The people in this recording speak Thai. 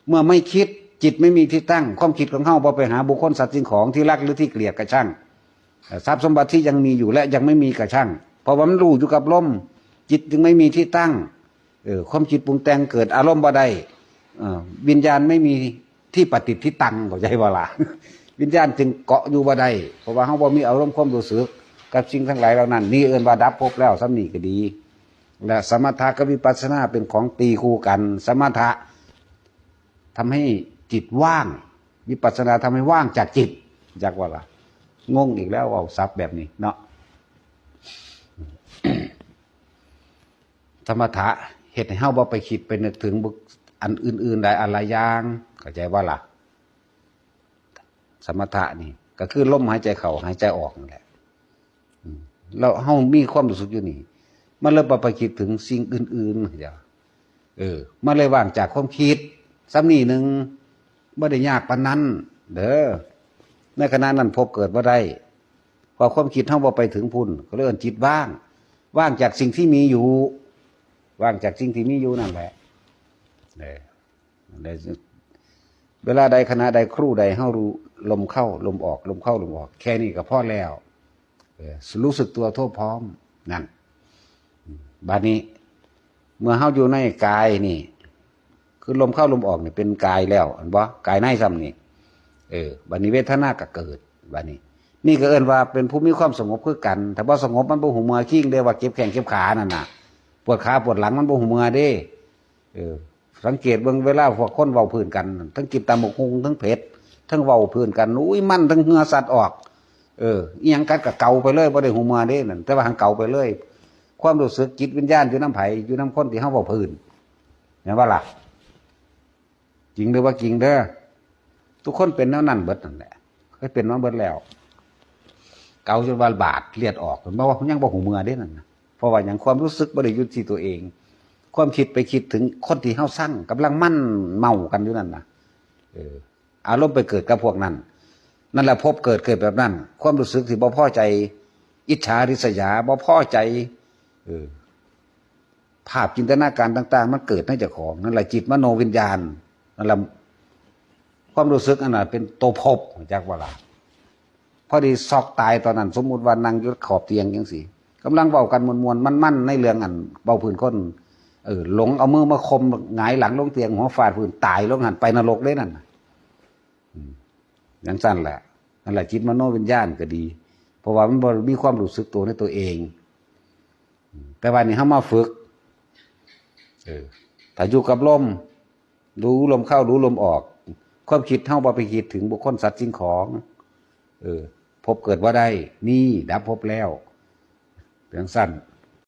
เมื่อไม่คิดจิตไม่มีที่ตั้งความคิดของเฮาพอไปหาบุคคลสัตว์สิ่งของที่รักหรือที่เกลียดกระช่างทรัพย์สมบัติที่ยังมีอยู่และยังไม่มีกระช่างเพราะว่ามันรู้อยู่กับลมจิตจึงไม่มีที่ตั้งความคิดปรุงแต่งเกิดอารมณ์บ่ได้วิญญาณไม่มีที่ปฏิที่ตั้งเข้าใจบ่ล่ะ วิญญาณจึงเกาะอยู่บ่ได้เพราะว่าเฮาบ่มีอารมณ์ความรู้สึกกับสิ่งทั้งหลายเหล่านั้นนี่เอิ้นว่าดับภพแล้วซ้ำนี่ก็ดีและสมถะกับวิปัสสนาเป็นของตีคู่กันสมถะทำให้จิตว่างวิปัสสนาทำให้ว่างจากจิตจากว่าล่ะงงอีกแล้วเอาซับแบบนี้เนาะ สมถะเฮ็ดให้เฮาบ่ไปคิดไปนึกถึงอันอื่นๆใดอะไรอย่างเข้าใจว่าล่ะสมถะนี่ก็คือลมหายใจเข้าหายใจออกนั่นแหละแล้วเฮามีความรู้สึกอยู่นี่มันเลยบ่ไปคิดถึงสิ่งอื่นๆเดี๋ยวมันเลยว่างจากความคิดซ้ำนี่นึงบ่ได้ยากปานนั้นเด้อในขณะนั้นพบเกิดบ่ได้พอความคิดเฮาบ่ไปถึงพุ่นก็เลยเอิ้นจิตว่างว่างจากสิ่งที่มีอยู่ว่างจากสิ่งที่มีอยู่นั่นแหละเวลาใดขณะใดครู่ใดเฮารู้ลมเข้าลมออกลมเข้าลมออกแค่นี้ก็พอแล้วรู้สึกตัวทั่วพร้อมนั่นบัดนี้เมื่อเฮาอยู่ในกายนี่คือลมเข้าลมออกนี่เป็นกายแล้วอันบ่กายในซ้ำนี่บัดนี้เวทนาก็เกิดบัดนี้นี่ก็เอิ้นว่าเป็นผู้มีความสงบคือกันถ้าบ่สงบมันบ่หูเมื่อคิงเด้ว่าเก็บแข้งเก็บขานั่นน่ะปวดขาปวดหลังมันบ่หูเมื่อเด้สังเกตเบิ่งเวลาพวกคนเว้าพื้นกันทั้งกินตำบักหุ่งทั้งเผ็ดทั้งเว้าพื้นกันอุ้ยมันทั้งเหงื่อสัตว์ออกอีหยังกัดก็เกาไปเลยบ่ได้หูเมื่อเด้นั่นแต่ว่าหังเกาไปเลยความรู้สึกจิตวิญญาณอยู่น้ำไผอยู่น้ำคนที่เฮาเว้าพื้นเห็นว่าล่ะจริงหรือว่าจริงเด้อทุกคนเป็นแนวนั้นเบิดนั่นแหละเคยเป็นมาเบิดแล้วเกาจนว่าบาดเลือดออกเพราะว่ายังบ่หูเมื่อเด้นั่นเพราะว่าอย่างความรู้สึกบ่ได้อยู่ที่ตัวเองความคิดไปคิดถึงคนที่เฮาสั่งกำลังมั่นเมากันอยู่นั่นน่ะอารมณ์ไปเกิดกับพวกนั้นนั่นแหละพบเกิดแบบนั้นความรู้สึกที่บ่พอใจอิจฉาริษยาบ่พอใจภาพจินตนาการต่างๆมันเกิดในเจ้าของนั่นแหละจิตมโนวิญญาณนั่นแหละความรู้สึกอันนั้นเป็นตัวภพจากว่าล่ะพอดีซอกตายตอนนั้นสมมุติว่านั่งอยู่ขอบเตียงจังซี่กำลังเว้ากันมวนๆมั่นๆในเรื่องอันเว้าพื้นคนหลงเอามือมาคมหงายหลังลงเตียงหัวฟาดพื้นตายลงหันไปนรกได้นั่นอย่างสั้นแหละนั่นแหละจิตมโนวิญญาณก็ดีเพราะว่ามันมีความรู้สึกตัวในตัวเองแต่วันนี้เฮามาฝึกถ้าอยู่กับลมรู้ลมเข้ารู้ลมออกความคิดเฮาบ่ไปคิดถึงบุคคลสัตว์สิ่งของพบเกิดว่าได้นี่ดับพบแล้วอย่างสั้น